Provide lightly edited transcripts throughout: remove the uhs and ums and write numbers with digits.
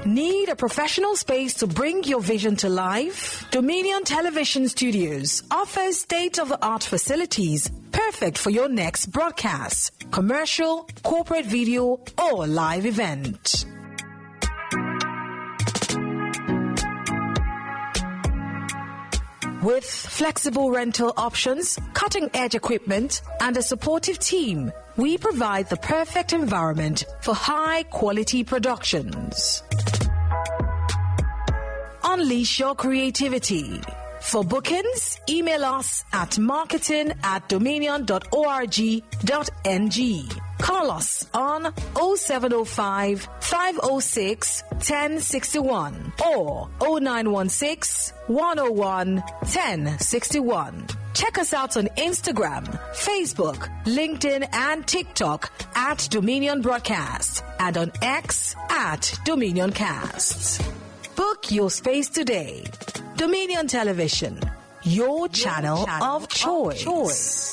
Need a professional space to bring your vision to life? Dominion Television Studios offers state-of-the-art facilities perfect for your next broadcast, commercial, corporate video, or live event. With flexible rental options, cutting-edge equipment, and a supportive team, we provide the perfect environment for high-quality productions. Unleash your creativity. For bookings, email us at marketing@dominion.org.ng. Call us on 0705 506 1061 or 0916 101 1061. Check us out on Instagram, Facebook, LinkedIn, and TikTok at Dominion Broadcast and on X at Dominion Cast. Book your space today. Dominion Television, your channel of choice.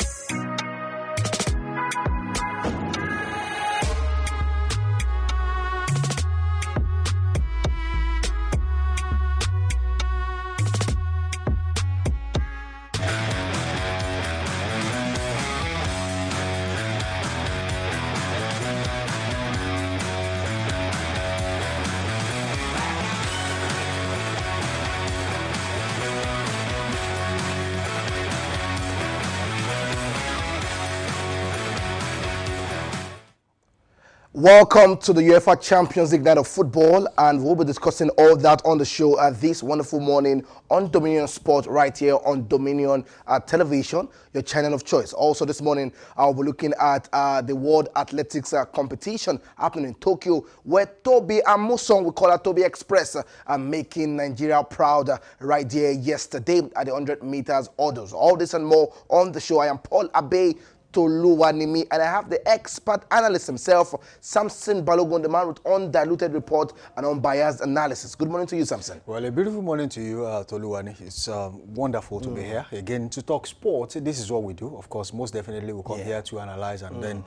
Welcome to the UEFA Champions League night of football, and we'll be discussing all that on the show this wonderful morning on Dominion Sport right here on Dominion Television, your channel of choice. Also this morning, I'll be looking at the World Athletics competition happening in Tokyo, where Tobi Amusan, we call her Tobi Express, are making Nigeria proud right there yesterday at the 100 meters hurdles. All this and more on the show. I am Paul Abe Toluwanimi, and I have the expert analyst himself, Samson Balogun, the man with undiluted report and unbiased analysis. Good morning to you, Samson. Well, a beautiful morning to you, Toluwani. It's wonderful to be here again to talk sports. This is what we do. Of course, most definitely we'll come here to analyze and then,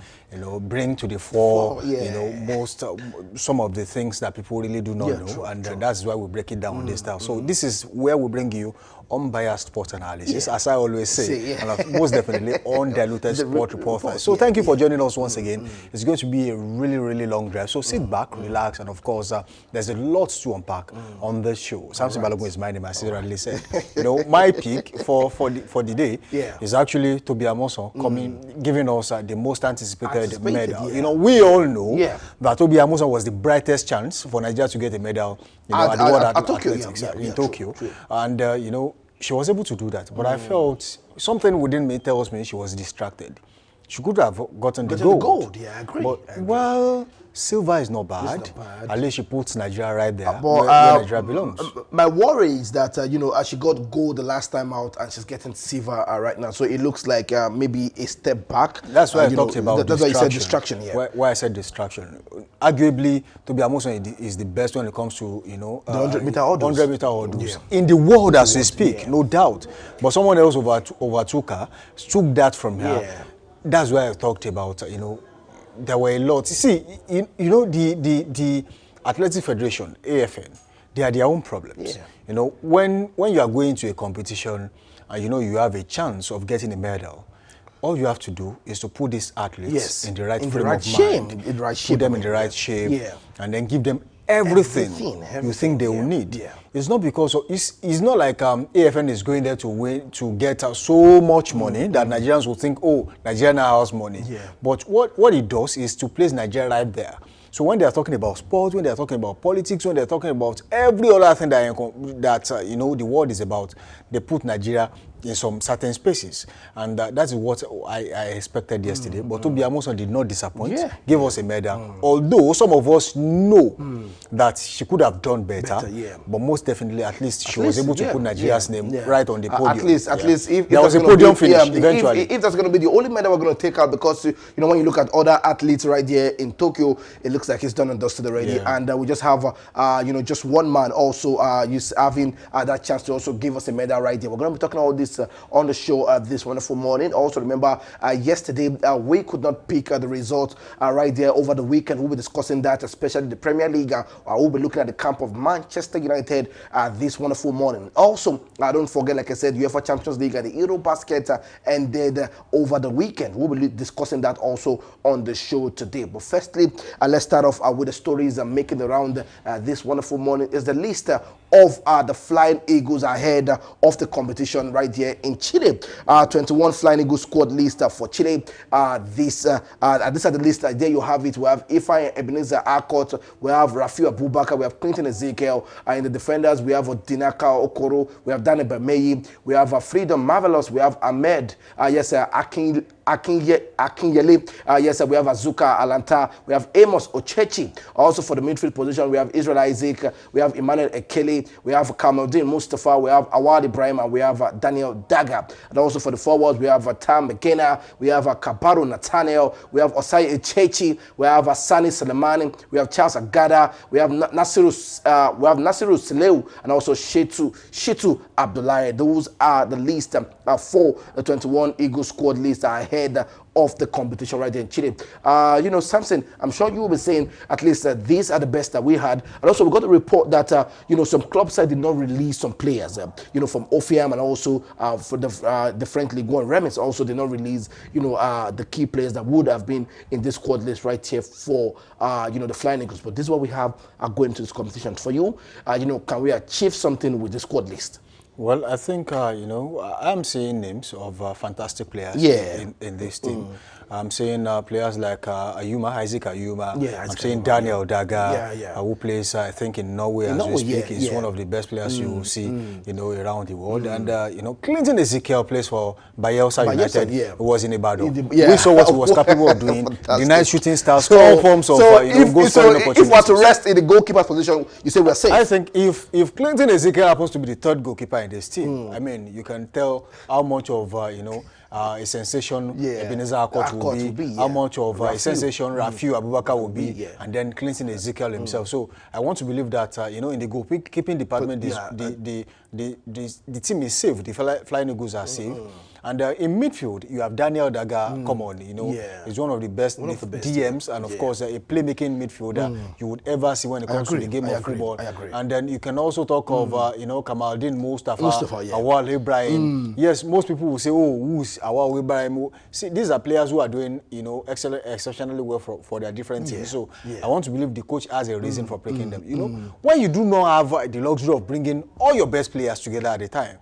bring to the fore, most some of the things that people really do not know, true, and that's why we break it down on this style. So this is where we bring you unbiased sports analysis, as I always say, and most definitely undiluted sport report. So thank you for joining us once again. It's going to be a really, really long drive. So sit back, relax, and of course, there's a lot to unpack on this show. Samson Balogun is my name, as I already said. My pick for the day is actually Tobi Amusan coming, giving us the most anticipated medal. We all know that Tobi Amusan was the brightest chance for Nigeria to get a medal at the World Athletics in Tokyo. And, she was able to do that, but I felt something within me tells me she was distracted. She could have gotten the gold. Yeah, I agree. But, silver is not bad. At least she puts Nigeria right there where Nigeria belongs. My worry is that, as she got gold the last time out and she's getting silver right now, so it looks like maybe a step back. That's why I talked about that's why you said distraction, Why I said distraction. Arguably, Tobi Amusan is the best when it comes to, the 100-meter hurdles. 100-meter hurdles. In the world as we speak, no doubt. But someone else overtook her, took that from her. That's why I talked about, there were a lot. You see, the Athletic Federation, AFN, they are their own problems. When you are going to a competition and you have a chance of getting a medal, all you have to do is to put these athletes in the right frame of mind, put them in the right shape, and then give them everything you think they will need. Yeah. It's not because it's not like AFN is going there to get so much money that Nigerians will think, oh, Nigeria now has money. Yeah. But what it does is to place Nigeria right there. So when they are talking about sports, when they are talking about politics, when they are talking about every other thing that you know the world is about, they put Nigeria in some certain spaces, and that is what I expected yesterday. But Tobi Amusan did not disappoint. Yeah. Gave us a medal. Although some of us know that she could have done better, yeah. but most definitely, at least she was able to put Nigeria's name right on the podium. At least, if there was a podium finish eventually. If that's going to be the only medal we're going to take out, because you know when you look at other athletes right there in Tokyo, it looks like it's done and dusted already, and we just have you know, just one man also having that chance to also give us a medal right there. We're going to be talking about this on the show this wonderful morning. Also remember, yesterday we could not pick the results right there over the weekend. We'll be discussing that, especially the Premier League. We'll be looking at the camp of Manchester United this wonderful morning. Also, don't forget, like I said, UEFA Champions League and the Eurobasket ended over the weekend. We'll be discussing that also on the show today. But firstly, let's start off with the stories making the round this wonderful morning. Is the list of the Flying Eagles ahead of the competition right here in Chile. 21 Flying Eagles squad list for Chile. These are the list. There you have it. We have Ifeanyi Ebenezer Akot. We have Rafiu Abubakar. We have Clinton Ezekiel. In the defenders, we have Dinaka Okoro. We have Dani Bermeyi. We have Freedom Marvelous. We have Ahmed. Akinyele. Yes, we have Azuka Alanta. We have Amos Ochechi. Also for the midfield position, we have Israel Isaac. We have Emmanuel Ekele. We have Kamaldeen Mustafa. We have Awad Ibrahim. And we have Daniel Daga. And also for the forwards, we have Tam McKenna. We have Kabaru Nathaniel. We have Osai Echechi. We have Sani Selemani. We have Charles Agada. We have Nasiru Sileu. And also Shitu Abdullahi. Those are the list for the 21 Eagle squad list ahead of the competition right there in Chile. You know, Samson, I'm sure you will be saying at least these are the best that we had. And also we got a report that, you know, some clubs did not release some players, you know, from Ofiam, and also for the French League One. Remis also did not release, you know, the key players that would have been in this squad list right here for, you know, the Flying Eagles. But this is what we have going into this competition. For you, you know, can we achieve something with the squad list? Well, I think, you know, I'm seeing names of fantastic players in this team. I'm seeing players like Isaac Ayuma. I'm seeing Daniel Daga, who plays, I think, in Norway as we speak. He's one of the best players you will see, you know, around the world. And, you know, Clinton Ezekiel plays for Bayelsa United, who was in Ibadan. We saw what he was capable of doing. The nice shooting stars, all forms of, you know, goal scoring opportunities. If we are to rest in the goalkeeper's position, you say we're safe. I think if Clinton Ezekiel happens to be the third goalkeeper in this team, I mean, you can tell how much of, you know, a sensation Ebenezer Akot will be, how much of a sensation Rafiu Abubakar will be, and then Clinton Ezekiel himself. So I want to believe that, you know, in the goalkeeping department, the team is safe. The Flying Eagles are safe. And in midfield, you have Daniel Daga, come on, you know, he's one of the best DMs, and of course, a playmaking midfielder you would ever see when it comes to the game of football. And then you can also talk of, you know, Kamaldeen Mustafa, Awal Ibrahim. Yes, most people will say, oh, who's Awal Ibrahim? See, these are players who are doing, you know, exceptionally well for their different teams. So I want to believe the coach has a reason for picking them. You know, when you do not have the luxury of bringing all your best players together at a time,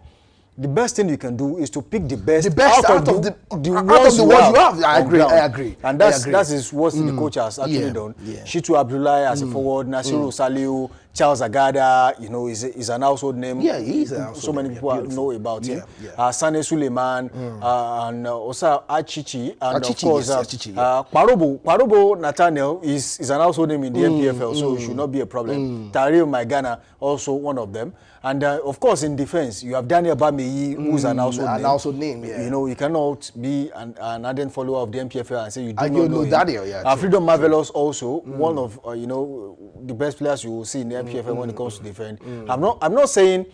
the best thing you can do is to pick the best out of the ones you have. I agree. And that is what the coach has actually done. Shitu Abdullahi as a forward, Nasiru Saliu, Charles Agada, you know, is an household name. Yeah, he's an household so many people know about him. Sane Suleiman, and Osa Achichi, and of course, Kwarobo Nathaniel is an household name in the MPFL, so it should not be a problem. Taril Maigana, also one of them. And of course, in defense, you have Daniel Bameyi, who's an household name. You know, you cannot be an ardent follower of the MPFL and say you do not know Daniel. Freedom Marvelous also, one of, you know, the best players you will see in the MPFL when it comes to defense. I'm not saying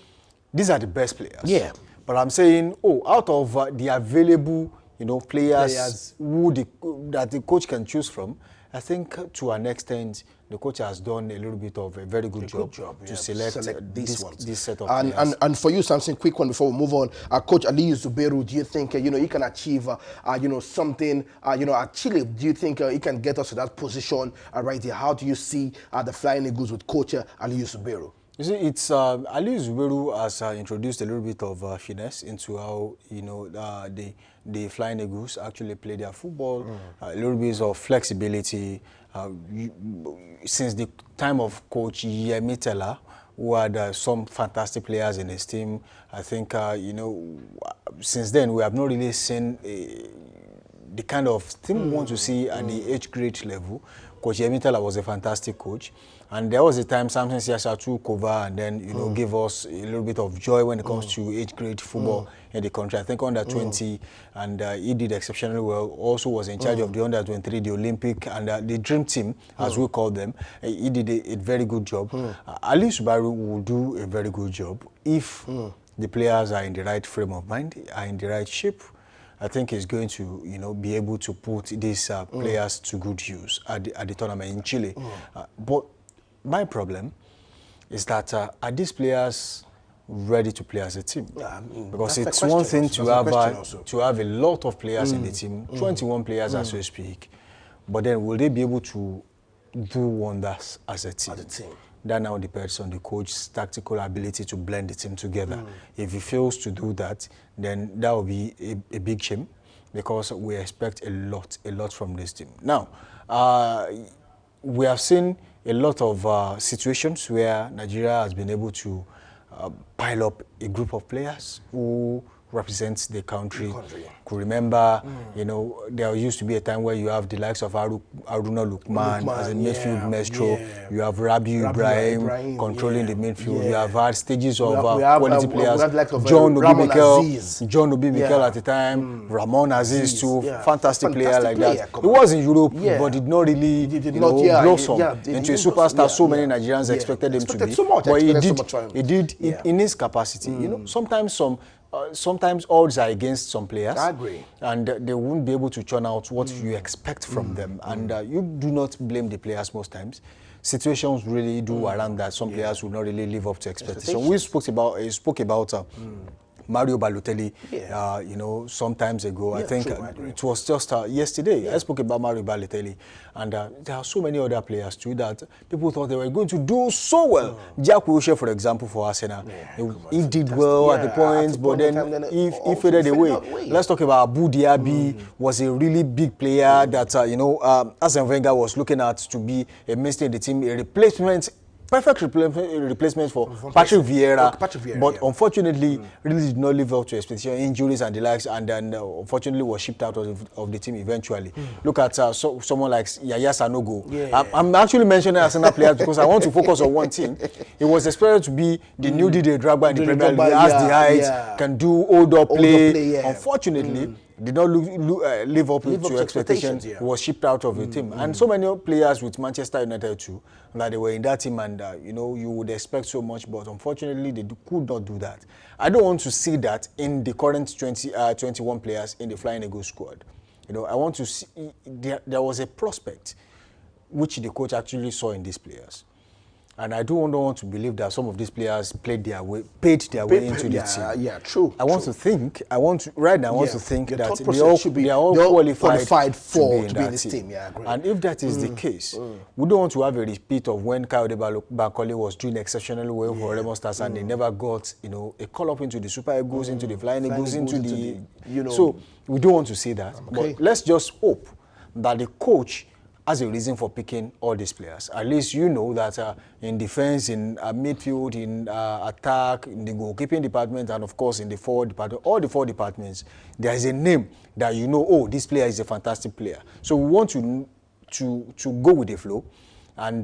these are the best players. But I'm saying, out of the available, you know, players that the coach can choose from, I think to an extent the coach has done a little bit of a very good job to select this set of players. And for you, Samson, quick one before we move on. Coach Aliyu Zubairu, do you think he can achieve something at Chile? Do you think he can get us to that position right here? How do you see the Flying Eagles with Coach Aliyu Zubairu? You see, it's Aliyu Zubairu has introduced a little bit of finesse into how the Flying Eagles actually play their football. A little bit of flexibility. Since the time of Coach Yemi Tella, who had some fantastic players in his team, I think since then we have not really seen the kind of thing we want to see at the age grade level. Coach Yemi Tella was a fantastic coach. And there was a time Samson Siasa took over and then, gave us a little bit of joy when it comes to age grade football in the country. I think under 20, and he did exceptionally well. Also was in charge of the under 23, the Olympic, and the Dream Team, as we call them. He did a very good job. Aliyu Zubairu will do a very good job if the players are in the right frame of mind, are in the right shape. I think he's going to, be able to put these players to good use at the tournament in Chile. But my problem is that are these players ready to play as a team? Because it's one thing to have a lot of players in the team, 21 players as we speak, but then will they be able to do wonders as a team? That now depends on the coach's tactical ability to blend the team together. If he fails to do that, then that will be a big shame, because we expect a lot from this team. Now, we have seen a lot of situations where Nigeria has been able to pile up a group of players who represents the country. Could remember, there used to be a time where you have the likes of Haruna Lukman as a midfield maestro. You have Rabiu Ibrahim controlling the midfield. You have had stages of quality players. John Obi Mikel at the time, Ramon Aziz too, fantastic player like that. He was in Europe, but did not really blossom into a superstar. So many Nigerians expected him to be, but he did in his capacity. Sometimes odds are against some players. I agree. And they won't be able to churn out what you expect from them. And you do not blame the players most times. Situations really do around that. Some players will not really live up to expectation. We spoke about Mario Balotelli, sometimes ago. I think it was just yesterday. I spoke about Mario Balotelli, and there are so many other players too that people thought they were going to do so well. Jack Wilshere, for example, for Arsenal, he did well at the point, but then he faded away. Let's talk about Abu Diaby. Was a really big player that Arsene Wenger was looking at to be a mainstay in the team, a replacement. Perfect replacement for Patrick Vieira, but unfortunately, really did not live up to expectation, injuries and the likes, and then unfortunately was shipped out of the team eventually. Look at someone like Yaya Sanogo. I'm actually mentioning Arsenal players because I want to focus on one team. He was expected to be the new Didier Drogba in the Premier League. He has the height, can do hold-up play. Unfortunately, did not live up to expectations, was shipped out of the team. And so many players with Manchester United too, that they were in that team, and you would expect so much, but unfortunately they could not do that. I don't want to see that in the current 21 players in the Flying Eagles squad. I want to see, there was a prospect which the coach actually saw in these players. And I don't want to believe that some of these players paid their way into the team. Yeah, true. I want to think that they are all qualified to be in this team. Yeah, I agree. And if that is the case, we don't want to have a repeat of when Kayode Bankole was doing exceptionally well for Remo Stars and they never got, a call up into the Super Eagles, into the Flying Eagles, into the So we don't want to see that. Okay. But let's just hope that the coach has a reason for picking all these players. At least that in defense, in midfield, in attack, in the goalkeeping department, and of course in the forward department, all the 4 departments, there is a name that this player is a fantastic player. So we want to go with the flow and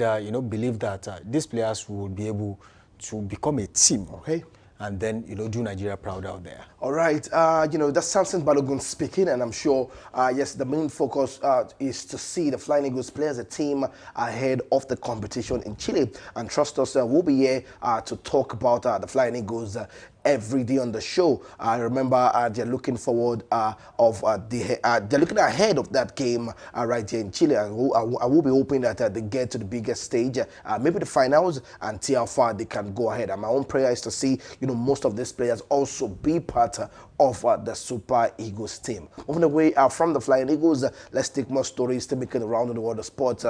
believe that these players will be able to become a team. Okay. And then, do Nigeria proud out there. All right. That's Samson Balogun speaking, and I'm sure, yes, the main focus is to see the Flying Eagles play as a team ahead of the competition in Chile. And trust us, we'll be here to talk about the Flying Eagles every day on the show. I remember they're looking forward they're looking ahead of that game right here in Chile. I will be hoping that they get to the biggest stage, maybe the finals, and see how far they can go ahead. And my own prayer is to see, most of these players also be part of the Super Eagles team. Moving away from the Flying Eagles, let's take more stories to make it around in the world of sports.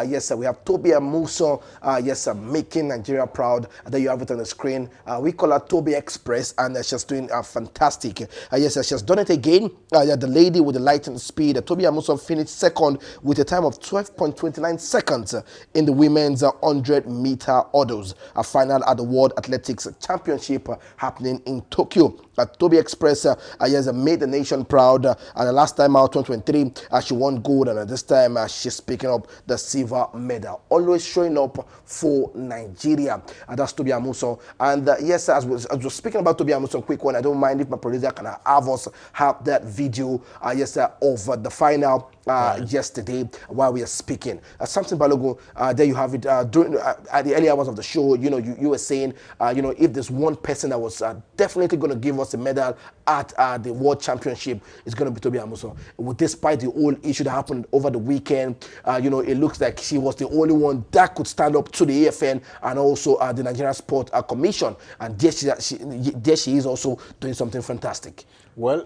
Yes, we have Tobi Amusan, making Nigeria proud. There you have it on the screen. We call her Tobi Express, and she's doing fantastic. Yes, she's done it again. The lady with the lightning speed, Tobi Amusan, finished second with a time of 12.29 seconds in the women's 100-meter hurdles, a final at the World Athletics Championship happening in Tokyo. Tobi Express has made the nation proud. And the last time out, 2023, she won gold, and this time she's picking up the silver medal. Always showing up for Nigeria. That's Tobi Amusan. And yes, as we're speaking about Tobi Amusan, quick one. I don't mind if my producer can have us have that video, of the final yesterday while we are speaking. Samson Balogun, there you have it. During at the early hours of the show, you were saying, if there's one person that was definitely going to give us a medal at the World Championship, it's going to be Tobi Amusan. Despite the whole issue that happened over the weekend, it looks like she was the only one that could stand up to the AFN and also the Nigerian Sport Commission. And there she is also doing something fantastic. Well,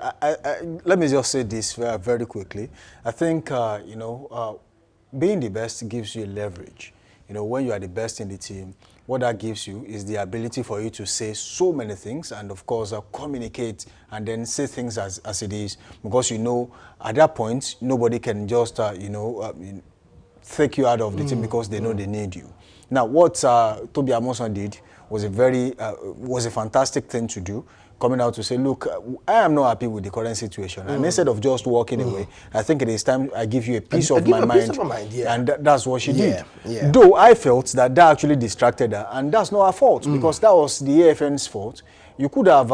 let me just say this very quickly. I think, being the best gives you leverage. When you are the best in the team, what that gives you is the ability for you to say so many things and, of course, communicate and then say things as it is. Because, at that point, nobody can just, take you out of the team because they know they need you. Now, what Tobi Amusan did was a fantastic thing to do. Coming out to say, look, I am not happy with the current situation. And instead of just walking away, I think it is time I give you a piece of my mind. And that's what she did. Yeah. Though I felt that actually distracted her, and that's not her fault, because that was the AFN's fault. You could have,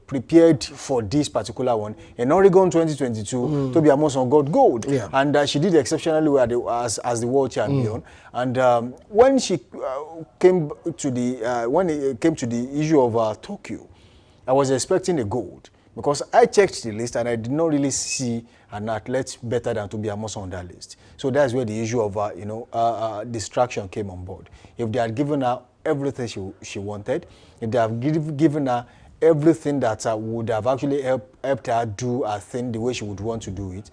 prepared for this particular one. In Oregon 2022, Tobi Amusan got gold. Yeah. And she did exceptionally well as the world champion. And when she came to the issue of Tokyo, I was expecting a gold, because I checked the list and I did not really see an athlete better than Tobi Amusan on that list. So that's where the issue of distraction came on board. If they had given her everything she wanted, if they have given her everything that would have actually helped her do a thing the way she would want to do it,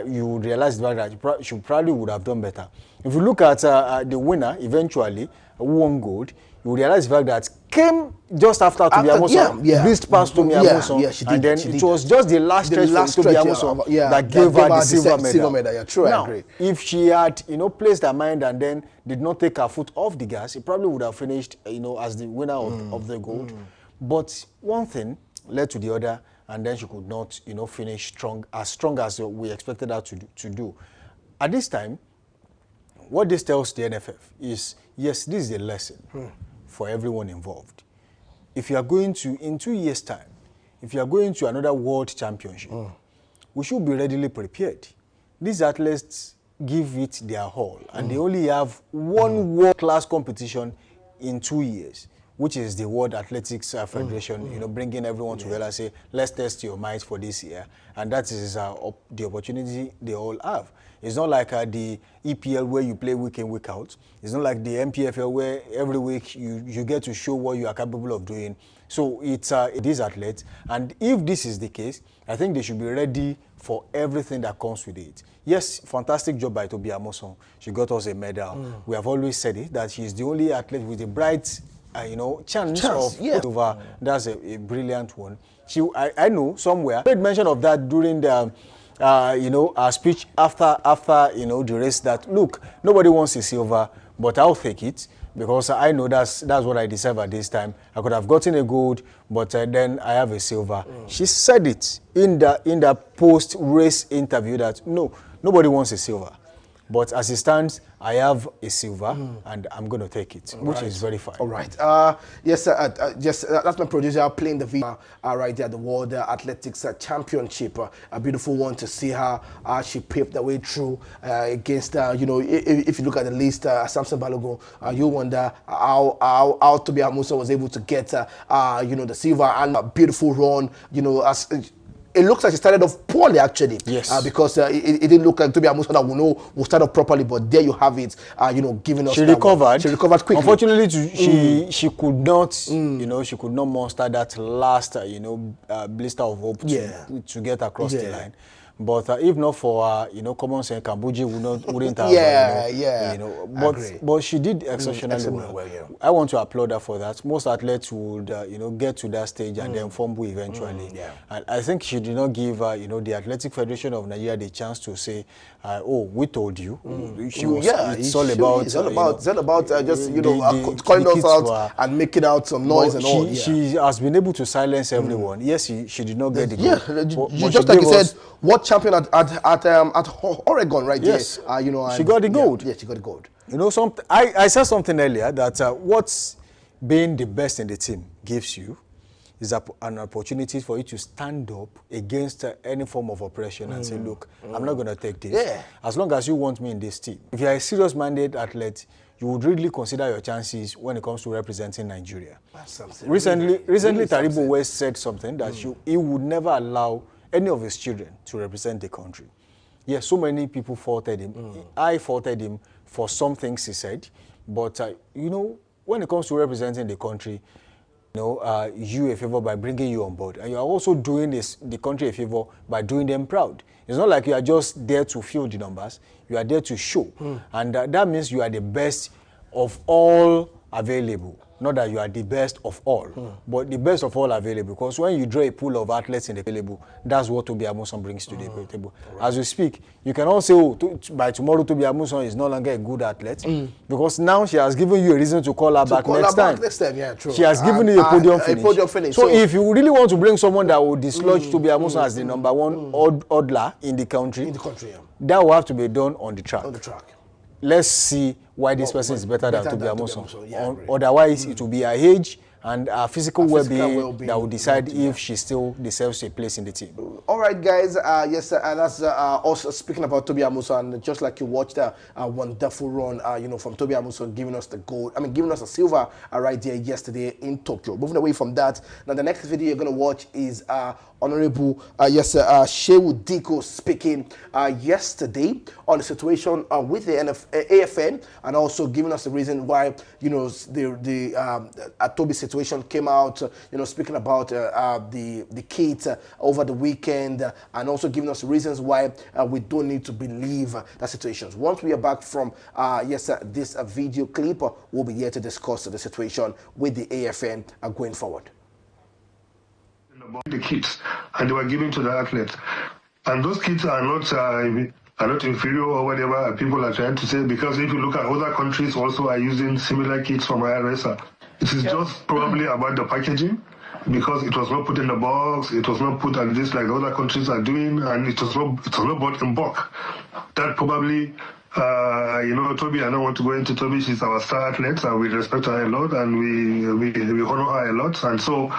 you would realize that she probably would have done better. If you look at the winner, eventually, who won gold, you realize the fact that came just after Tobi Amusan, breezed past Tobi Amusan, and then it was just the last stretch from Tobi Amusan that gave her the silver medal. Yeah, true, now, I agree. If she had, placed her mind and then did not take her foot off the gas, it probably would have finished, as the winner of the gold. But one thing led to the other, and then she could not, finish strong as we expected her to do. At this time, what this tells the NFF is, yes, this is a lesson for everyone involved. If you are going to, in 2 years' time, if you are going to another world championship, we should be readily prepared. These athletes give it their all, and they only have one world-class competition in 2 years, which is the World Athletics Federation, bringing everyone together and say, let's test your minds for this year. And that is the opportunity they all have. It's not like the EPL where you play week in, week out. It's not like the MPFL where every week you get to show what you are capable of doing. So it is athletes. And if this is the case, I think they should be ready for everything that comes with it. Yes, fantastic job by Tobi Amusan. She got us a medal. We have always said it, that she's the only athlete with a bright chance of over. That's a brilliant one. I know somewhere I made mention of that during the our speech after the race, that look, nobody wants a silver, but I'll take it because I know that's what I deserve at this time. I could have gotten a gold, but then I have a silver. She said it in the post race interview that no, nobody wants a silver. But as it stands, I have a silver, and I'm going to take it, which is very fine. All right. Yes, that's my producer playing the video right there, the World Athletics Championship. A beautiful one to see how she paved the way through against, you know, if you look at the list, Samson Balogun, you wonder how Tobi Amusan was able to get, you know, the silver, and a beautiful run, you know, as it looks like she started off poorly, actually. Yes. Because it didn't look like Tobi Amusan that we know will start off properly, but there you have it, you know, giving us. She recovered. She recovered quickly. Unfortunately, she could not, you know, she could not muster that last, you know, blister of hope to get across the line. But if not for you know, common sense, Kambuji wouldn't have. You know, but she did exceptionally well. I want to applaud her for that. Most athletes would you know, get to that stage and then fumble eventually. And I think she did not give you know, the Athletic Federation of Nigeria the chance to say, oh, we told you. She was, it's all about just, you know, calling us out and making out some noise and all. She has been able to silence everyone. Yes, she did not get the goal. But just like you said, what champion at Oregon, right? Yes, you know, she got the gold. Yeah, she got the gold. You know, I said something earlier that what's being the best in the team gives you is an opportunity for you to stand up against any form of oppression and say, look, I'm not going to take this. Yeah. As long as you want me in this team. If you're a serious-minded athlete, you would really consider your chances when it comes to representing Nigeria. Recently, Taribo West said something that he would never allow any of his children to represent the country. Yes, so many people faulted him. I faulted him for some things he said, but you know, when it comes to representing the country, you know, you a favor by bringing you on board, and you are also doing the country a favor by doing them proud. It's not like you are just there to fill the numbers; you are there to show, and that means you are the best of all available. Not that you are the best of all, but the best of all available. Because when you draw a pool of athletes in the available, that's what Tobi Amusan brings to the table. As we speak, you cannot say, oh, by tomorrow Tobi Amusan is no longer a good athlete, because now she has given you a reason to call her back next time. Yeah, true. She has given you a podium finish. So if you really want to bring someone that will dislodge Tobi Amusan as the number one oddler in the country, that will have to be done on the track. Let's see why this person is better than Tobi Amusan. Otherwise, it will be her age and her physical well-being that will decide if she still deserves a place in the team. All right, guys. Yes, that's also speaking about Tobi Amusan. Just like you watched a wonderful run, you know, from Tobi Amusan, giving us the gold. I mean, giving us a silver right there yesterday in Tokyo. Moving away from that, now the next video you're gonna watch is Honorable Shehu Diko speaking yesterday on the situation with the AFN, and also giving us the reason why, you know, the Tobi situation came out, you know, speaking about the kids over the weekend, and also giving us reasons why we don't need to believe that situations. Once we are back from this video clip, we'll be here to discuss the situation with the AFN going forward. The kids, and they were given to the athletes, and those kids are not inferior or whatever people are trying to say, because if you look at other countries also are using similar kits from IRSA. It is just probably about the packaging, because it was not put in the box, it was not put at this like the other countries are doing, and it was not bought in bulk. That probably, you know, Tobi, I don't want to go into Tobi, she's our star athlete, and we respect her a lot, and we honor her a lot, and so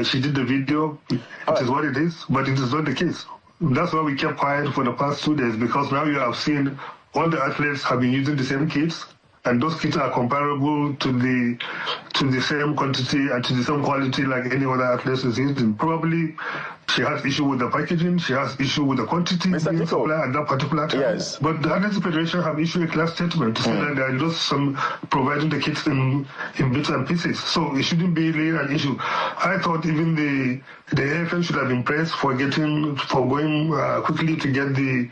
she did the video. It is what it is, but it is not the case. That's why we kept quiet for the past 2 days, because now you have seen all the athletes have been using the same kits, and those kits are comparable to the same quantity and to the same quality like any other athlete is using. Probably she has issue with the packaging, she has issue with the quantity being supplied at that particular time. Yes. But the Athletic Federation have issued a class statement to say that they are just providing the kits in bits and pieces. So it shouldn't be really an issue. I thought even the AFN should have been praised for going quickly to get the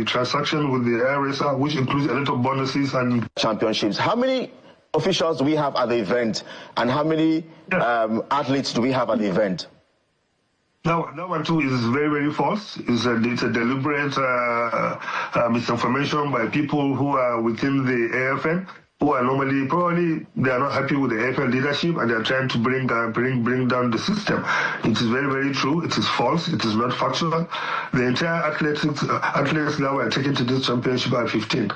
transaction with the IRSA, which includes a lot of bonuses and championships. How many officials do we have at the event, and how many athletes do we have at the event? Now, that one too is very, very false. It's a deliberate misinformation by people who are within the AFN. who are normally, probably they are not happy with the AFL leadership and they are trying to bring down the system. It is very, very true. It is false. It is not factual. The entire athletes now are taken to this championship are 15.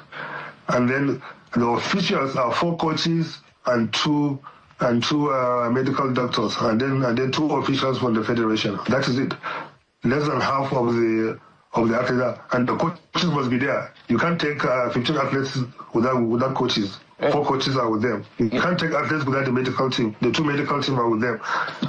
And then the officials are 4 coaches and two medical doctors, and then 2 officials from the federation. That is it. Less than half of the athletes, and the coaches must be there. You can't take 15 athletes without coaches. 4 coaches are with them. You can't take athletes without the medical team. The 2 medical team are with them.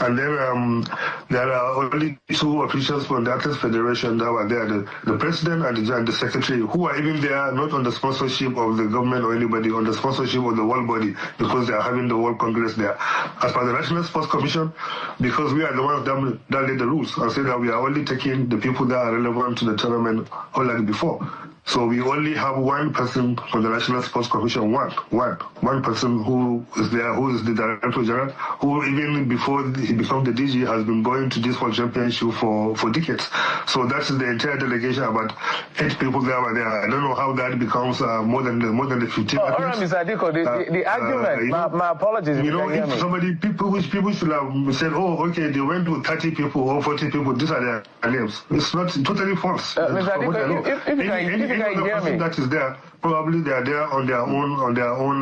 And then there are only 2 officials from the Athletes Federation that were there, the president and the secretary, who are even there not on the sponsorship of the government or anybody, on the sponsorship of the World Body, because they are having the World Congress there. As per the National Sports Commission, because we are the ones that laid the rules and say that we are only taking the people that are relevant to the tournament, unlike before. So we only have 1 person from the National Sports Commission, one person who is there, who is the Director General, who even before he became the DG has been going to this World Championship for decades. So that's the entire delegation, about 8 people that were there. I don't know how that becomes more than the 15. All right, Mr. Adiko, the argument, my apologies. If somebody, people should have said, oh, okay, they went with 30 people or 40 people, these are their names. It's not totally false. Mr. Adiko, if you can hear me. That is there, probably they are there on their own.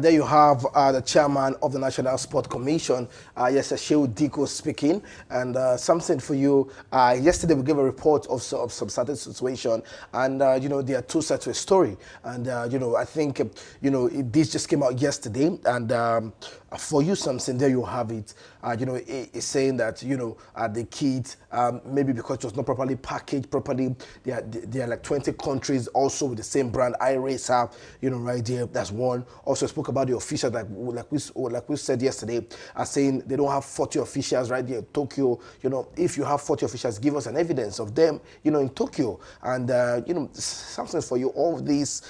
There you have the chairman of the National Sport Commission, yes, Shehu Diko speaking. And something for you, yesterday we gave a report of some certain situation, and there are 2 sides to a story. And I think this just came out yesterday, and for you something, there you have it. It's saying that the kids, maybe because it was not properly packaged properly, there are like 20 countries also with the same brand iRacer, right there. That's one. Also spoke about the officials, like we said yesterday, are saying they don't have 40 officials right there in Tokyo. If you have 40 officials, give us an evidence of them, in Tokyo. And something for you. All of these,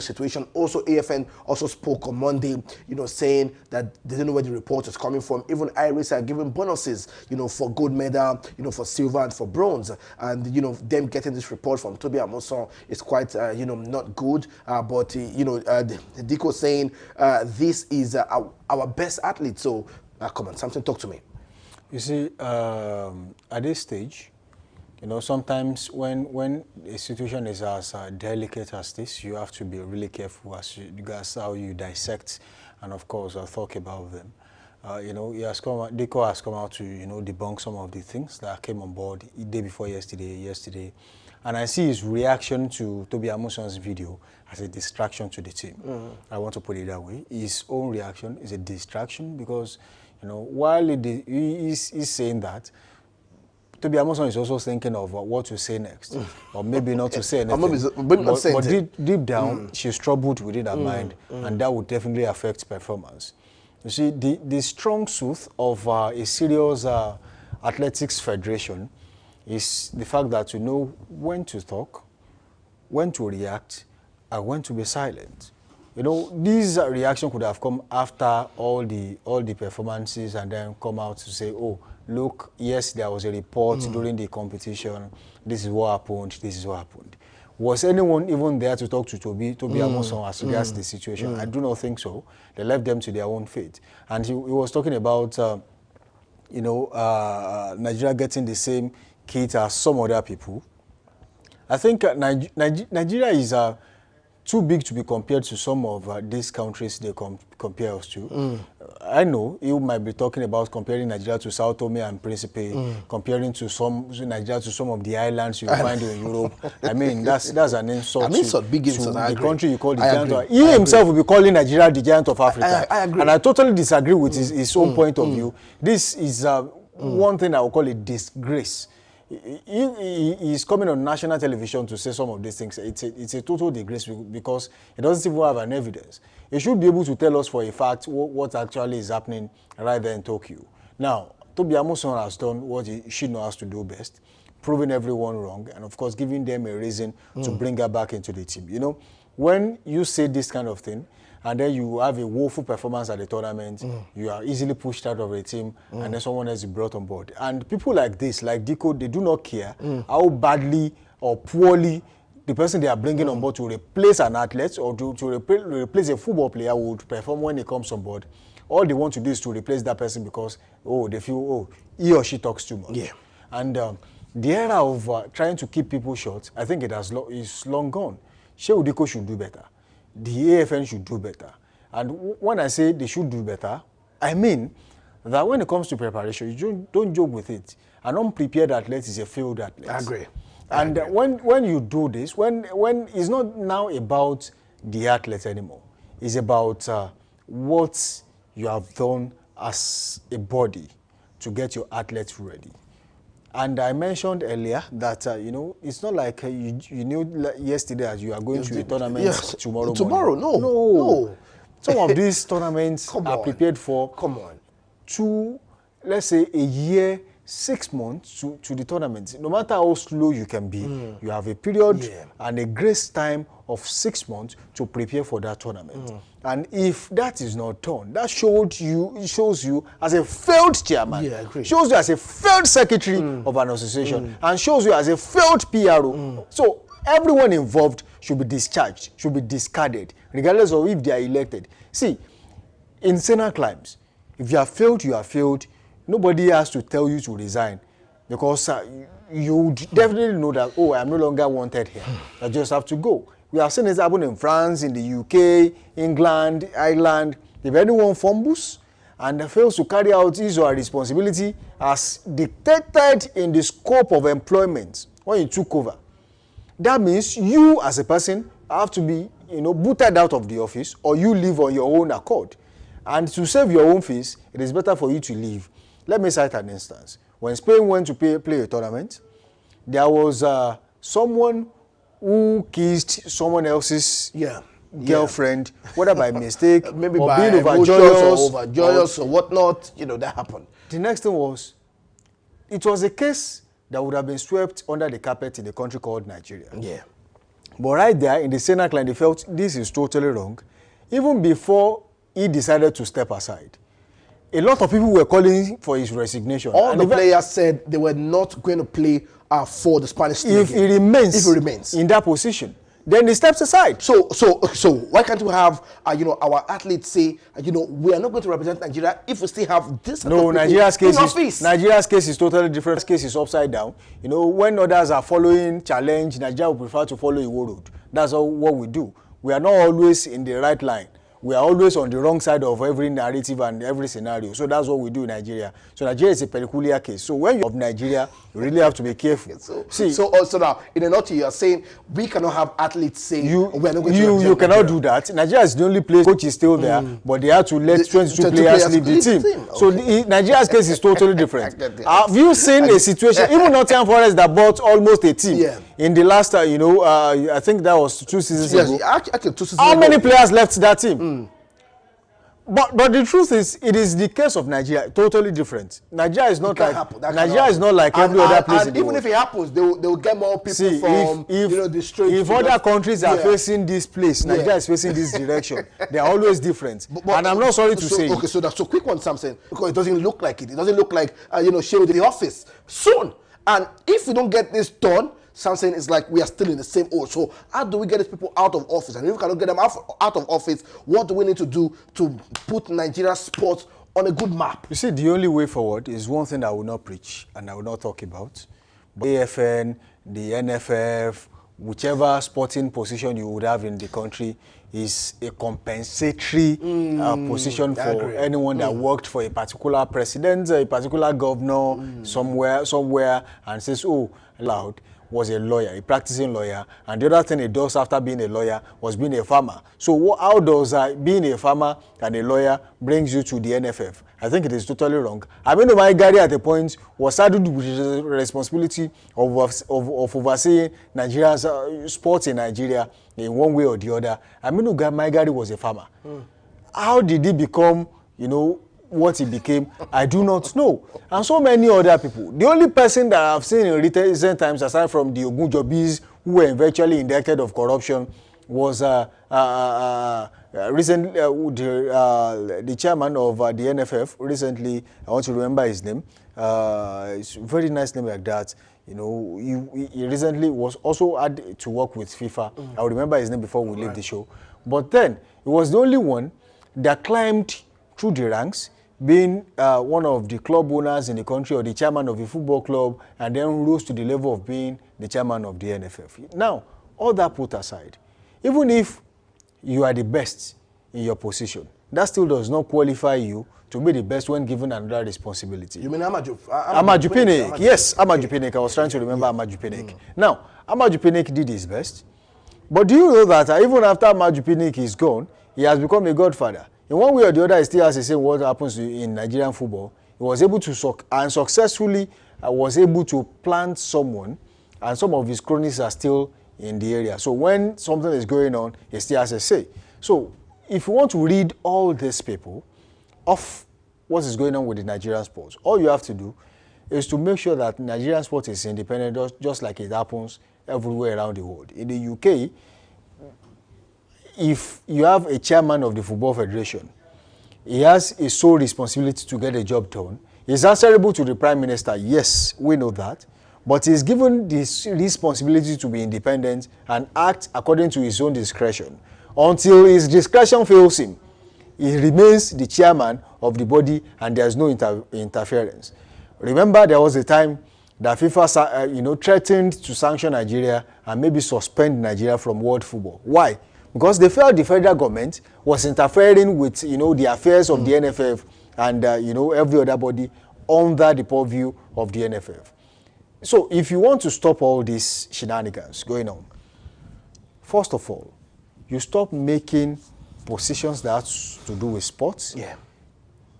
situation. Also, AFN also spoke on Monday, saying that they don't know where the report is coming from. Even iRacer are giving bonuses, for gold medal, for silver and for bronze. And, them getting this report from Tobi Amusan is quite, not good. But, Diko saying this is our best athlete. So, come on, something, talk to me. You see, at this stage, sometimes when a situation is as delicate as this, you have to be really careful as regards how you dissect and, of course, talk about them. Diko has come out to, debunk some of the things that came on board the day before yesterday. And I see his reaction to Tobi Amusan's video as a distraction to the team. I want to put it that way. His own reaction is a distraction because, while he's saying that, Tobi Amusan is also thinking of what to say next, or maybe not to say anything. but deep down, she's troubled within her mind, and that would definitely affect performance. You see, the strong suit of a serious athletics federation is the fact that you know when to talk, when to react, and when to be silent. This reaction could have come after all the performances and then come out to say, oh, look, yes, there was a report during the competition. This is what happened. This is what happened. Was anyone even there to talk to Tobi Amusan as regards the situation? I do not think so. They left them to their own fate. And he was talking about, Nigeria getting the same kit as some other people. I think Nigeria is too big to be compared to some of these countries they compare us to. I know you might be talking about comparing Nigeria to Sao Tome and Principe, comparing to Nigeria to some of the islands you find in Europe. I mean, that's an insult. Big insult. The country you call the giant of Africa. He himself will be calling Nigeria the giant of Africa. I agree. And I totally disagree with his own point of view. This is one thing I would call a disgrace. He's coming on national television to say some of these things. It's a total disgrace because he doesn't even have an evidence. He should be able to tell us for a fact what actually is happening right there in Tokyo. Now, Tobi Amusan has done what she knows to do best, proving everyone wrong, and of course giving them a reason to bring her back into the team. When you say this kind of thing, and then you have a woeful performance at the tournament, you are easily pushed out of the team, and then someone else is brought on board. And people like this, like Diko, they do not care how badly or poorly the person they are bringing on board to replace an athlete or to replace a football player who would perform when he comes on board. All they want to do is to replace that person because, they feel, he or she talks too much. Yeah. And the era of trying to keep people short, I think is long gone. Shehu Diko should do better. The AFN should do better. And when I say they should do better, I mean that when it comes to preparation, you don't joke with it. An unprepared athlete is a failed athlete. I agree. And when you do this, when it's not now about the athlete anymore, it's about what you have done as a body to get your athletes ready. And I mentioned earlier that, it's not like you knew yesterday as you are going to a tournament tomorrow. Tomorrow, no. Some of these tournaments are prepared for 2, let's say a year, 6 months to the tournament. No matter how slow you can be, you have a period and a grace time of 6 months to prepare for that tournament. And if that is not done, that shows you as a failed chairman, shows you as a failed secretary of an association, and shows you as a failed PRO. So everyone involved should be discharged, should be discarded, regardless of if they are elected. See, in Senna climbs, if you have failed, you have failed. Nobody has to tell you to resign, because you definitely know that, I am no longer wanted here. I just have to go. We have seen this happen in France, in the UK, England, Ireland. If anyone fumbles and fails to carry out his or her responsibility as dictated in the scope of employment when you took over, that means you as a person have to be, booted out of the office, or you leave on your own accord. And to save your own face, it is better for you to leave. Let me cite an instance. When Spain went to play a tournament, there was someone who kissed someone else's girlfriend, whether by mistake, maybe or by being overjoyous, or whatnot, that happened. The next thing was, it was a case that would have been swept under the carpet in a country called Nigeria. Yeah. But right there in the Senate line, they felt this is totally wrong. Even before he decided to step aside, a lot of people were calling for his resignation. All the players said they were not going to play for the Spanish team if he remains in that position, then he steps aside. So why can't we have our athletes say we are not going to represent Nigeria if we still have this? No, Nigeria's case is totally different. Nigeria's case is upside down. When others are following challenge, Nigeria will prefer to follow Iwo Road. That's what we do. We are not always in the right line. We are always on the wrong side of every narrative and every scenario. So that's what we do in Nigeria. So Nigeria is a peculiar case. So when you're of Nigeria, you really have to be careful. So also now, in a nutshell, you are saying we cannot have athletes saying we're not going to you cannot do that. Nigeria is the only place. Coach is still there, but they have to let 22 players leave the team. Okay. So Nigeria's case is totally different. Have you seen a situation? Even Nottingham Forest that bought almost a team in the last, I think that was 2 seasons ago. Actually, 2 seasons How many players left that team? But the truth is, it is the case of Nigeria totally different. Nigeria is not like every other place in the world. Even if it happens, they will get more people from the street. If other countries are facing this place, Nigeria is facing this direction. They are always different. And I'm not sorry to say. Okay, so that's so quick one, Samson, because it doesn't look like it. It doesn't look like Shehu in the office soon. And if we don't get this done, Samson is like we are still in the same old. So how do we get these people out of office? And if we cannot get them out of office, what do we need to do to put Nigeria sports on a good map? You see, the only way forward is one thing I will not preach and I will not talk about. But AFN, the NFF, whichever sporting position you would have in the country is a compensatory position for anyone that worked for a particular president, a particular governor somewhere and says, loud. Was a lawyer, a practicing lawyer, and the other thing he does after being a lawyer was being a farmer. So how does being a farmer and a lawyer brings you to the NFF? I think it is totally wrong. Aminu Maigari at a point was saddled with the responsibility of overseeing Nigeria's sports in Nigeria in one way or the other. Aminu Maigari was a farmer. How did he become, what he became, I do not know. And so many other people. The only person that I've seen in recent times, aside from the Ogunjobis, who were eventually indicted of corruption, was recently, the chairman of the NFF recently, I want to remember his name. It's a very nice name like that. You know, he recently was also had to work with FIFA. I'll remember his name before we leave the show. But then, he was the only one that climbed through the ranks, being one of the club owners in the country or the chairman of a football club, and then rose to the level of being the chairman of the NFF. Now, all that put aside, even if you are the best in your position, that still does not qualify you to be the best when given another responsibility. You mean Amaju Pinnick? Yes, Amaju Pinnick. I was trying to remember Amaju Pinnick. Now, Amaju Pinnick did his best, but do you know that even after Amaju Pinnick is gone, he has become a godfather? In one way or the other, he still has to say what happens in Nigerian football. He was able to successfully was able to plant someone, and some of his cronies are still in the area. So when something is going on, he still has a say. So if you want to read all these people off what is going on with the Nigerian sports, all you have to do is to make sure that Nigerian sport is independent, just like it happens everywhere around the world. In the UK, if you have a chairman of the Football Federation, he has a sole responsibility to get a job done. He's answerable to the Prime Minister, yes, we know that, but he's given this responsibility to be independent and act according to his own discretion. Until his discretion fails him, he remains the chairman of the body and there's no interference. Remember, there was a time that FIFA threatened to sanction Nigeria and maybe suspend Nigeria from world football. Why? Because they felt the federal government was interfering with, the affairs of the NFF and, every other body under the purview of the NFF. So if you want to stop all these shenanigans going on, first of all, you stop making positions that have to do with sports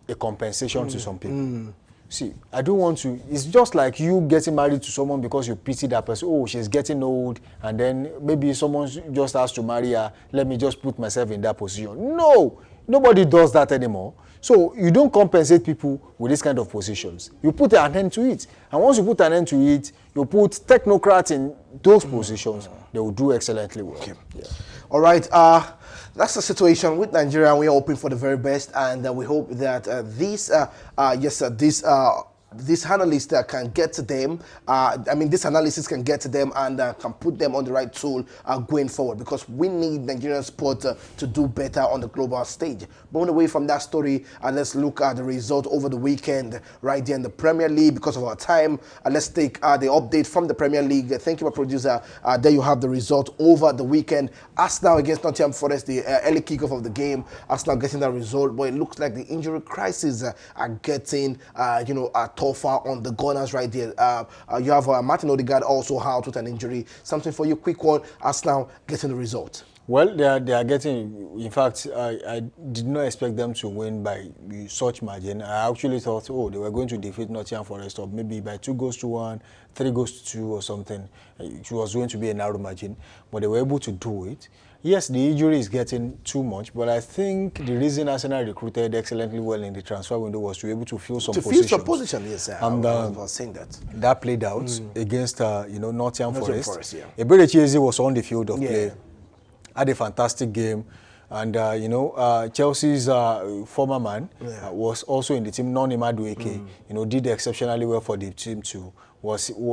a compensation to some people. See, I don't want to, it's just like you getting married to someone because you pity that person. Oh, she's getting old, and then maybe someone just has to marry her. Let me just put myself in that position. No, nobody does that anymore. So you don't compensate people with this kind of positions. You put an end to it. And once you put an end to it, you put technocrats in those positions, they will do excellently well. Okay. Yeah. All right. That's the situation with Nigeria. We are hoping for the very best, and we hope that this analyst can get to them. This analysis can get to them and can put them on the right tool going forward, because we need Nigerian sport to do better on the global stage. But away from that story, let's look at the result over the weekend right there in the Premier League. Because of our time, let's take the update from the Premier League. Thank you, my producer. There you have the result over the weekend. Arsenal against Nottingham Forest, the early kickoff of the game. Arsenal getting that result, but it looks like the injury crisis are getting, tougher on the Gunners right there. You have Martin Odegaard also out with an injury. Something for you, quick one. Arsenal getting the result. Well, they are getting, in fact, I did not expect them to win by such margin. I actually thought, they were going to defeat Nottingham Forest, or maybe by 2-1, 3-2 or something. It was going to be a narrow margin, but they were able to do it. Yes, the injury is getting too much, but I think the reason Arsenal recruited excellently well in the transfer window was to be able to fill some positions. To fill some position, yes, and I was saying that. That played out against, Nottingham Forest. Eberechi Eze was on the field of play. Had a fantastic game, and Chelsea's former man was also in the team. Noni Madueke, did exceptionally well for the team too.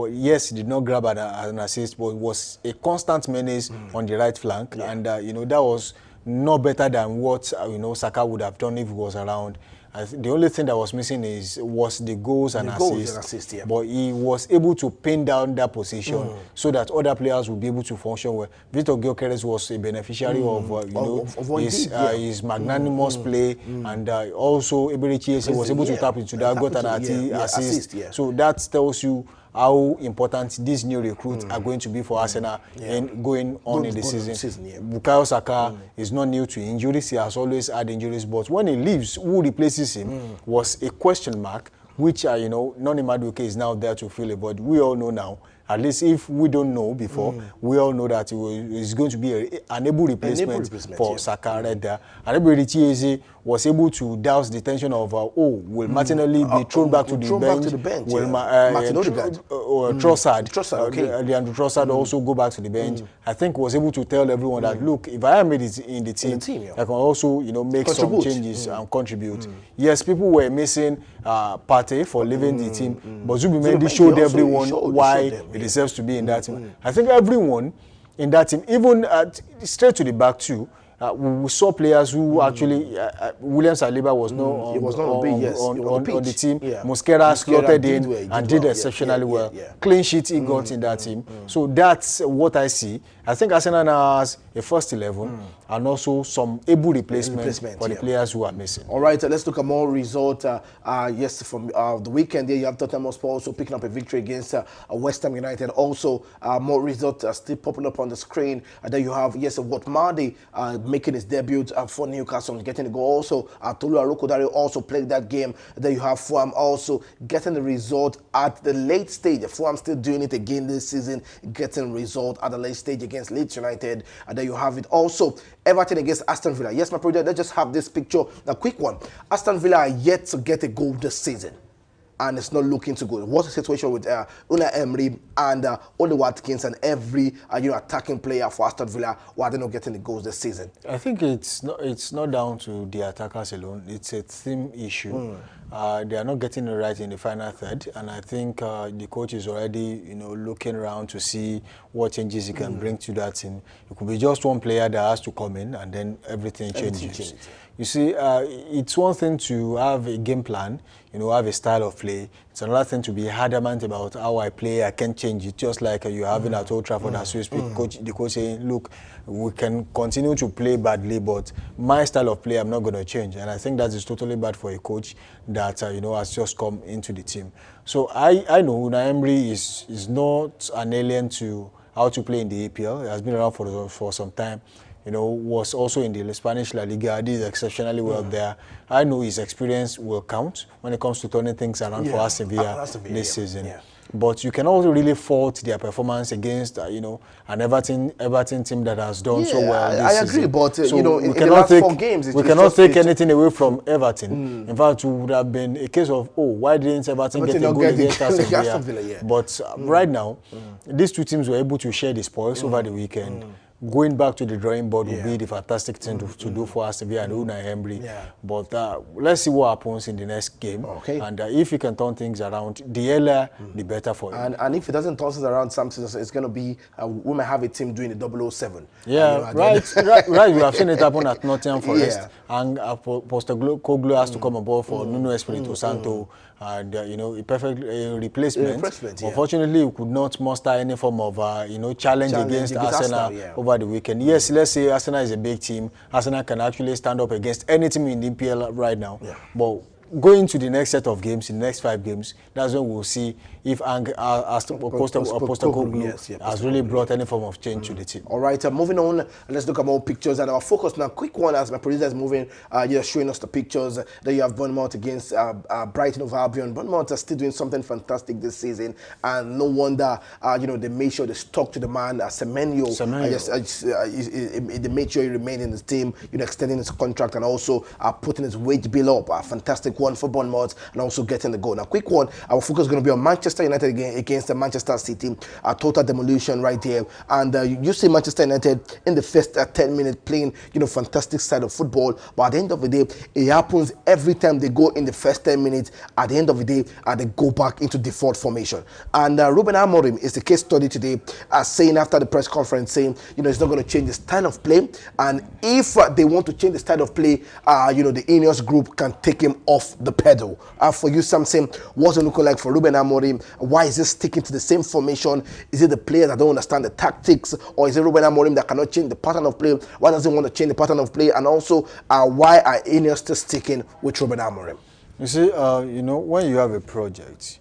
Yes, he did not grab an assist, but was a constant menace on the right flank, and that was no better than what Saka would have done if he was around. The only thing that was missing was the goals and assists. But he was able to pin down that position so that other players would be able to function well. Vitor Gyökeres was a beneficiary of his magnanimous play, and also Eberechi Eze was able to tap into that, got an assist. So that tells you how important these new recruits are going to be for Arsenal and going on in the season. Bukayo Saka is not new to injuries. He has always had injuries, but when he leaves, who replaces him was a question mark, which, Noni Madueke is now there to fill it. But we all know now, at least if we don't know before, we all know that he is going to be an able replacement for Saka right there. And Eberechi Eze was able to douse the tension of, will Martinelli be thrown back to the bench? Will Martin Odegaard. Trossard, Leandro Trossard also go back to the bench? I think was able to tell everyone that, look, if I am made it in the team, I can also, make some changes and contribute. Yes, people were missing Partey for leaving the team, but Zubimendi showed everyone why he deserves to be in that team. I think everyone in that team, even straight to the back too, we saw players who actually William Saliba was not on the team. Mosquera slotted in and did exceptionally well. Clean sheet he got in that team. So that's what I see. I think Arsenal now has a first 11 and also some able replacement for the players who are missing. All right, let's look at more result. Yes, from the weekend there, you have Tottenham Hotspur also picking up a victory against West Ham United. Also, more results still popping up on the screen. Then you have, yes, Watmadi making his debut for Newcastle, getting the goal. Also, Tolu Arokodare also played that game. Then you have Fulham also getting the result at the late stage. Fulham still doing it again this season, getting result at the late stage against Leeds United. And then you have it also Everton against Aston Villa. Yes, my project, let's just have this picture, a quick one. Aston Villa are yet to get a goal this season, and it's not looking too good. What's the situation with Unai Emery and Oli Watkins and every attacking player for Aston Villa? Why are they not getting the goals this season? I think it's not down to the attackers alone. It's a team issue. They are not getting it right in the final third, and I think the coach is already looking around to see what changes he can bring to that team. It could be just one player that has to come in, and then everything changes. You see, it's one thing to have a game plan, have a style of play. It's another thing to be adamant about how I play. I can't change it, just like you're having at Old Trafford as we speak. The coach saying, look, we can continue to play badly, but my style of play, I'm not going to change. And I think that is totally bad for a coach that, has just come into the team. So I know Unai Emery is not an alien to how to play in the EPL. He has been around for some time. Was also in the Spanish La Liga, did exceptionally well there. I know his experience will count when it comes to turning things around for Aston Villa this season. Yeah. But you can also really fault their performance against, an Everton team that has done so well this season. I agree, but, so in the last 4 games... We cannot take anything away from Everton. In fact, it would have been a case of, why didn't Everton get a goal against Aston Villa? But right now, these two teams were able to share the spoils over the weekend. Going back to the drawing board would be the fantastic thing to do for Aston Villa and Unai Emery. But let's see what happens in the next game. And if he can turn things around, the earlier, the better for him. And if he doesn't turn things around, something it's going to be, we might have a team doing the 007. Yeah, right. You have seen it happen at Nottingham Forest. And Postecoglou has to come on board for Nuno Espirito Santo. And, a perfect replacement. Unfortunately, we could not muster any form of, challenge against Arsenal over the weekend. Yes, let's say Arsenal is a big team. Arsenal can actually stand up against any team in the EPL right now. But going to the next set of games, in the next 5 games, that's when we'll see if Postecoglou has really brought any form of change to the team. All right, moving on, let's look at more pictures and our focus now. Quick one as my producer is moving, showing us the pictures. There you have Bournemouth against Brighton of Albion. Bournemouth are still doing something fantastic this season, and no wonder, they made sure they stuck to the man, Semenyo. They made sure he remained in the team, extending his contract and also putting his wage bill up. A fantastic one for Bournemouth and also getting the goal. Now, quick one, our focus is going to be on Manchester United against the Manchester City. Total demolition right there. And you see Manchester United in the first 10 minutes playing, fantastic side of football. But at the end of the day, it happens every time they go in the first 10 minutes. At the end of the day, they go back into default formation. And Ruben Amorim is the case study today, saying after the press conference, saying, he's not going to change the style of play. And if they want to change the style of play, the Ineos group can take him off the pedal. For you, something, what's it looking like for Ruben Amorim? Why is he sticking to the same formation? Is it the players that don't understand the tactics, or is it Ruben Amorim that cannot change the pattern of play? Why does he want to change the pattern of play? And also, why are Ineos still sticking with Ruben Amorim? You see, when you have a project,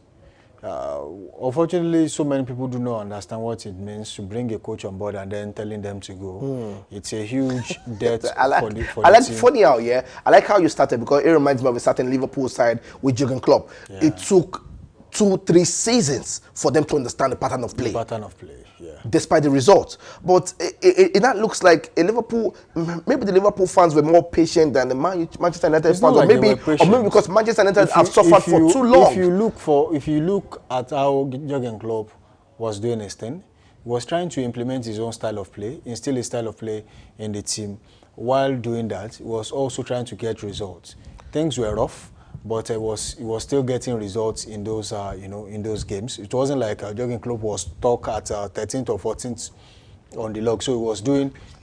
unfortunately, so many people do not understand what it means to bring a coach on board and then telling them to go. It's a huge debt for the team. Funny how, I like how you started, because it reminds me of a certain Liverpool side with Jurgen Klopp. It took 2-3 seasons for them to understand the pattern of play. Yeah. Despite the results. But that looks like maybe the Liverpool fans were more patient than the Manchester United fans, or maybe because Manchester United have suffered for too long. If you look at how Jurgen Klopp was doing his thing, he was trying to implement his own style of play, instill his style of play in the team. While doing that, he was also trying to get results. Things were rough, but he was still getting results in those in those games. It wasn't like Jurgen Klopp was stuck at 13th or 14th on the log. So he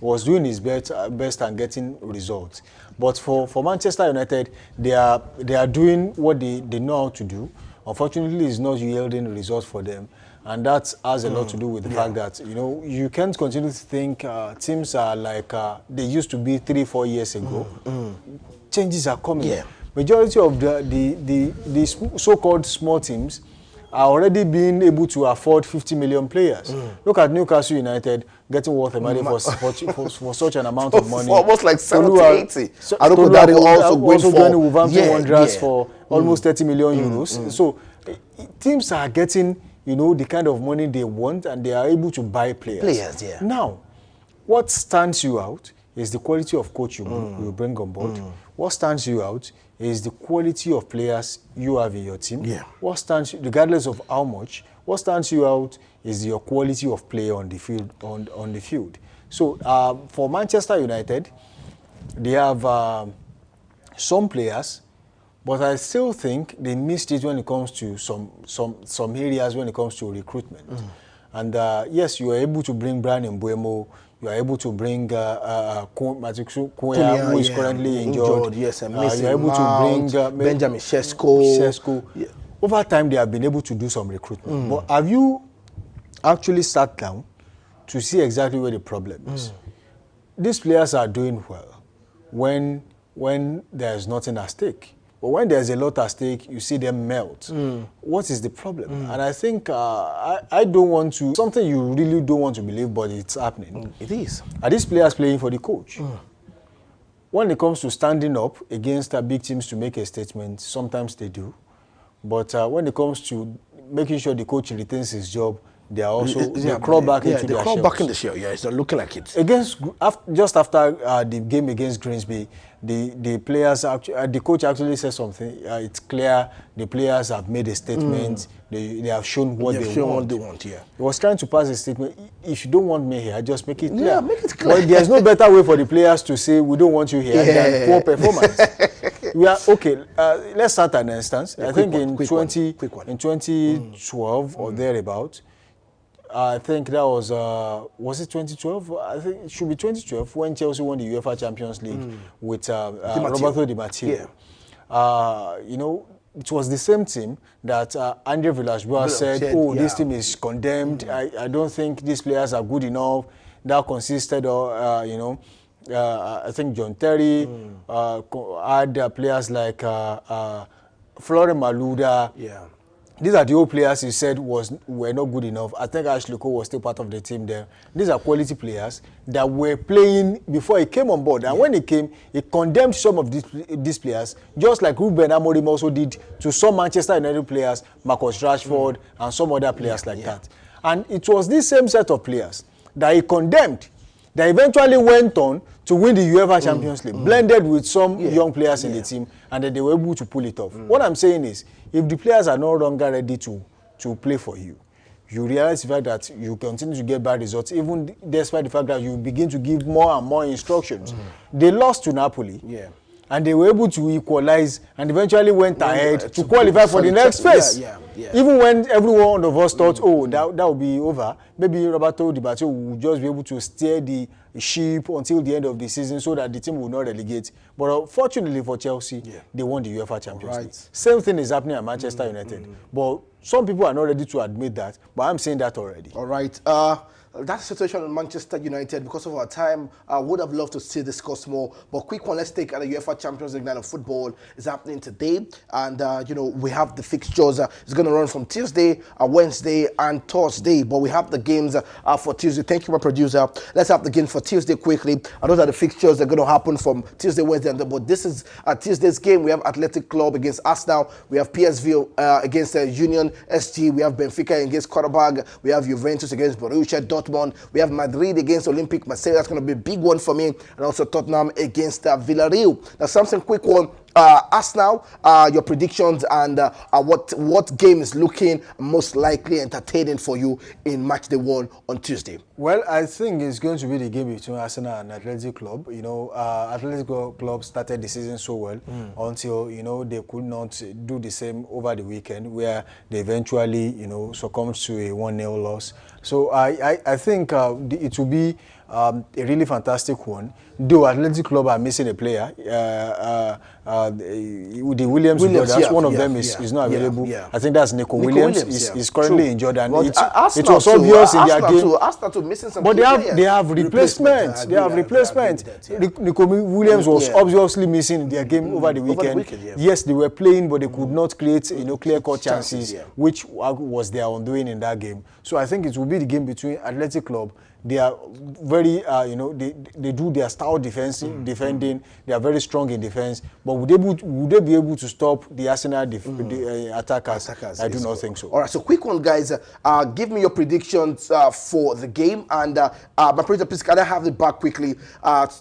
was doing his best and getting results. But for Manchester United, they are doing what they know how to do. Unfortunately, it's not yielding results for them. And that has a lot to do with the fact that, you can't continue to think teams are like they used to be 3-4 years ago. Changes are coming. Yeah. Majority of the so-called small teams are already being able to afford 50 million players. Look at Newcastle United getting worth a money for such an amount of money. Almost like 70-80. Arokodare also going for Wolverhampton Wanderers for almost 30 million euros. So teams are getting the kind of money they want, and they are able to buy players. Now, what stands you out is the quality of coach you bring on board. What stands you out is the quality of players you have in your team. What stands, regardless of how much, what stands you out is your quality of play on the field. On the field. So for Manchester United, they have some players. But I still think they missed it when it comes to some areas when it comes to recruitment. And yes, you are able to bring Brian Mbeumo, you are able to bring Mathieu Cunha, who is currently injured. Yes, and you are able to bring Benjamin Sesko. Yeah. Over time, they have been able to do some recruitment. But have you actually sat down to see exactly where the problem is? These players are doing well when there is nothing at stake. But when there's a lot at stake, you see them melt. What is the problem? And I think I don't want to, something you really don't want to believe, but it's happening. It is. Are these players playing for the coach? When it comes to standing up against big teams to make a statement, sometimes they do. But when it comes to making sure the coach retains his job, they are also they crawl back into their shells. They crawl back in the shell. Yeah, it's not looking like it. Just after the game against Grimsby, the players the coach actually said something. It's clear the players have made a statement. They have shown what they want. Yeah. He was trying to pass a statement. If you don't want me here, just make it clear. Yeah, make it clear. But there's no better way for the players to say we don't want you here than poor performance. We are okay. Let's start an instance. I think in 2012 or thereabout. I think that was it 2012? I think it should be 2012 when Chelsea won the UEFA Champions League with Roberto Di Matteo. It was the same team that Andre Villas-Boas said, this team is condemned. I don't think these players are good enough. That consisted of, I think John Terry had players like Florent Malouda. Yeah. These are the old players he said were not good enough. I think Ashley Cole was still part of the team there. These are quality players that were playing before he came on board. And when he came, he condemned some of these players, just like Ruben Amorim also did to some Manchester United players, Marcus Rashford, and some other players like that. And it was this same set of players that he condemned, that eventually went on to win the UEFA Champions League, blended with some young players in the team, and then they were able to pull it off. What I'm saying is, if the players are no longer ready to play for you, you realize the fact that you continue to get bad results, even despite the fact that you begin to give more and more instructions. They lost to Napoli, and they were able to equalize and eventually went ahead to qualify for the next phase. Even when every one of us thought, that will be over, maybe Roberto Di Matteo will just be able to steer the ship until the end of the season so that the team will not relegate. But fortunately for Chelsea, they won the UEFA Champions League. Same thing is happening at Manchester United. But some people are not ready to admit that, but I'm saying that already. All right. that situation in Manchester United, because of our time, I would have loved to see discuss more. But quick one, let's take the UEFA Champions League night of football is happening today. And, we have the fixtures. It's going to run from Tuesday, Wednesday, and Thursday. But we have the games for Tuesday. Thank you, my producer. Let's have the game for Tuesday quickly. And those are the fixtures that are going to happen from Tuesday, Wednesday. But this is Tuesday's game. We have Athletic Club against Arsenal. We have PSV against Union SG. We have Benfica against Qarabag. We have Juventus against Borussia Dortmund. We have Madrid against Olympic Marseille. That's going to be a big one for me. And also Tottenham against Villarreal. Now, something quick one. Arsenal, your predictions and what game is looking most likely entertaining for you in match day 1 on Tuesday? Well, I think it's going to be the game between Arsenal and Athletic Club. Athletic Club started the season so well until, they could not do the same over the weekend where they eventually, succumbed to a 1-0 loss. So I think it will be a really fantastic one. Though Athletic Club are missing a player, the Williams brothers, one of them is not available. I think that's Nico Williams. Is currently injured, and it was obvious in their game. Arsenal too missing some but they have replacements. They have replacements. Nico Williams was obviously missing in their game over the weekend. Yes, they were playing, but they could not create clear-cut chances, which was their undoing in that game. So I think it will be the game between Athletic Club. They are very, they do their style defending. They are very strong in defense. But would they be able to stop the Arsenal attackers? I do not think so. All right, so quick one, guys. Give me your predictions for the game. And my producer, please, can I have it back quickly?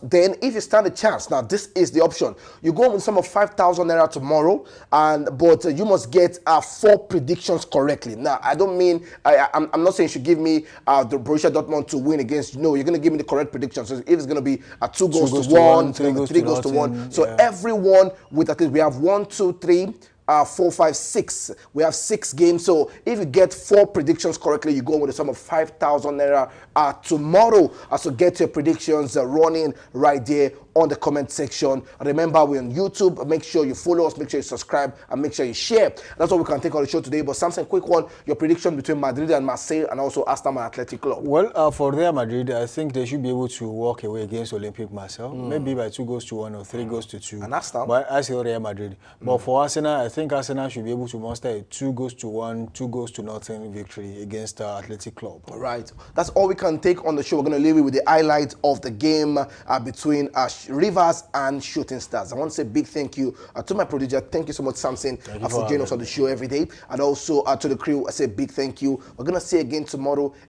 Then, if you stand a chance, now this is the option. You go with some of 5,000 naira tomorrow, but you must get 4 predictions correctly. Now, I don't mean, I'm not saying you should give me the Borussia Dortmund to win against. No, you're going to give me the correct predictions. So if it's going to be 2 goes to 1, 3 goes to 1. So everyone with at least we have 1, 2, 3, 4, 5, 6. We have 6 games. So if you get 4 predictions correctly, you go with a sum of 5,000 naira tomorrow. So get your predictions running right there on the comment section. And remember, we're on YouTube. Make sure you follow us, make sure you subscribe, and make sure you share. That's all we can take on the show today. But Samson, quick one, your prediction between Madrid and Marseille, and also Arsenal and Athletic Club. Well, for Real Madrid, I think they should be able to walk away against Olympic Marseille, maybe by 2 goes to 1 or 3 goes to 2. And Arsenal? But I say Real Madrid. But for Arsenal, I think Arsenal should be able to muster a 2 goes to 1, 2 goes to nothing victory against Athletic Club. All right. That's all we can take on the show. We're going to leave you with the highlights of the game between Rivers and Shooting Stars. I want to say big thank you to my producer. Thank you so much, Samson, for joining us on the show every day. And also to the crew, I say big thank you. We're going to see you again tomorrow.